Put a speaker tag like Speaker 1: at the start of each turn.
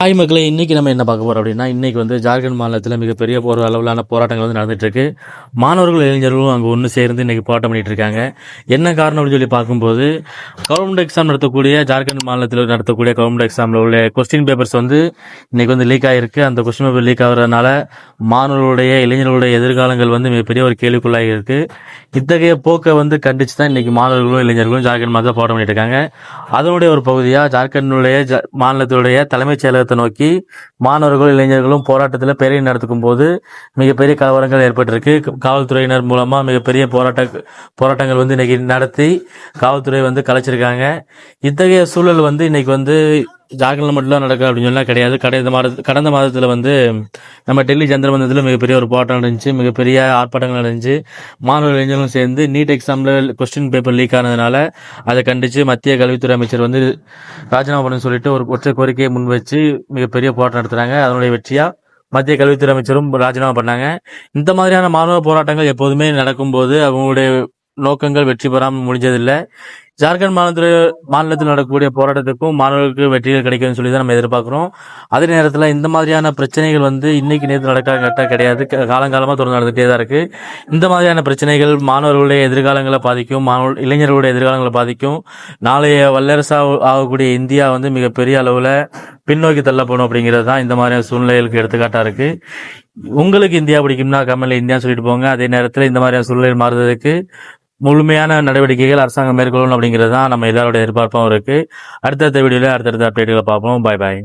Speaker 1: Hi மக்களே, இன்றைக்கி நம்ம என்ன பார்க்க போகிறோம் அப்படின்னா, இன்றைக்கி வந்து ஜார்க்கண்ட் மாநிலத்தில் மிகப்பெரிய ஒரு அளவிலான போராட்டங்கள் வந்து நடந்துகிட்ருக்கு. மாணவர்கள் இளைஞர்களும் அங்கே ஒன்று சேர்ந்து இன்றைக்கி போராட்டம் பண்ணிகிட்டு இருக்காங்க. என்ன காரணம் அப்படின்னு சொல்லி பார்க்கும்போது, கவர்மெண்ட் எக்ஸாம் நடத்தக்கூடிய ஜார்க்கண்ட் மாநிலத்தில் நடத்தக்கூடிய கவர்மெண்ட் எக்ஸாமில் உள்ள கொஸ்டின் பேப்பர்ஸ் வந்து இன்றைக்கி வந்து லீக் ஆகிருக்கு. அந்த கொஸ்டின் பேப்பர் லீக் ஆகிறதுனால மாணவர்களுடைய இளைஞர்களுடைய எதிர்காலங்கள் வந்து மிகப்பெரிய ஒரு கேள்விக்குள்ளாகி இருக்குது. இத்தகைய போக்கை வந்து கண்டித்து தான் இன்றைக்கி மாணவர்களும் இளைஞர்களும் ஜார்க்கண்ட் மாநிலத்தில் போராட்டம் பண்ணிட்டு இருக்காங்க. அதனுடைய ஒரு பகுதியாக ஜார்க்கண்டுடைய மாநிலத்துடைய தலைமைச் செயலகத்தை நோக்கி மாணவர்கள் இளைஞர்களும் போராட்டத்தில் பேரணி நடத்தும் போது மிகப்பெரிய கலவரங்கள் ஏற்பட்டிருக்கு. காவல்துறையினர் மூலமா மிகப்பெரிய போராட்டங்கள் வந்து இன்னைக்கு நடத்தி காவல்துறை வந்து கலைச்சிருக்காங்க. இத்தகைய சூழல் வந்து இன்னைக்கு வந்து ஜார்க்கண்ட்ல மட்டும் நடக்கும் அப்படின்னு சொல்லலாம் கிடையாது. கடந்த மாதத்தில் வந்து நம்ம டெல்லி ஜந்தர் மந்தத்தில் மிகப்பெரிய ஒரு போராட்டம் நடந்துச்சு, மிகப்பெரிய ஆர்ப்பாட்டங்கள் நடந்துச்சு. மாணவர்கள் இளைஞர்களும் சேர்ந்து நீட் எக்ஸாமில் கொஸ்டின் பேப்பர் லீக் ஆனதுனால அதை கண்டித்து மத்திய கல்வித்துறை அமைச்சர் வந்து ராஜினாமா பண்ணு சொல்லிட்டு ஒரு ஒற்றை கோரிக்கையை முன் வச்சு மிகப்பெரிய போராட்டம் நடத்துகிறாங்க. அதனுடைய வெற்றியாக மத்திய கல்வித்துறை அமைச்சரும் ராஜினாமா பண்ணாங்க. இந்த மாதிரியான மாணவ போராட்டங்கள் எப்போதுமே நடக்கும்போது அவங்களுடைய நோக்கங்கள் வெற்றி பெறாமல் முடிஞ்சதில்லை. ஜார்க்கண்ட் மாநிலத்தில் நடக்கக்கூடிய போராட்டத்துக்கும் மாணவர்களுக்கு வெற்றிகள் கிடைக்கும்னு சொல்லி தான் நம்ம எதிர்பார்க்குறோம். அதே நேரத்தில் இந்த மாதிரியான பிரச்சனைகள் வந்து இன்னைக்கு நேற்று நடக்க கிடையாது, காலங்காலமாக தொடர்ந்து நடந்துகிட்டே தான் இருக்குது. இந்த மாதிரியான பிரச்சனைகள் மாணவர்களுடைய எதிர்காலங்களை பாதிக்கும், இளைஞர்களுடைய எதிர்காலங்களை பாதிக்கும். நாளைய வல்லரசாக ஆகக்கூடிய இந்தியா வந்து மிகப்பெரிய அளவில் பின்னோக்கி தள்ளப்படும் அப்படிங்கிறது தான் இந்த மாதிரியான சூழ்நிலைகளுக்கு எடுத்துக்காட்டாக இருக்குது. உங்களுக்கு இந்தியா பிடிக்கும்னா கமெண்ட்ல இந்தியா சொல்லிட்டு போங்க. அதே நேரத்தில் இந்த மாதிரியான சூழ்நிலை மாறுறதுக்கு முழுமையான நடவடிக்கைகள் அரசாங்கம் மேற்கொள்ளணும் அப்படிங்கிறது தான் நம்ம எல்லாரோட எதிர்பார்ப்பாகவும் இருக்குது. அடுத்தடுத்த வீடியோவில் அடுத்தடுத்த அப்டேட்டுகளை பார்ப்போம். பாய் பாய்.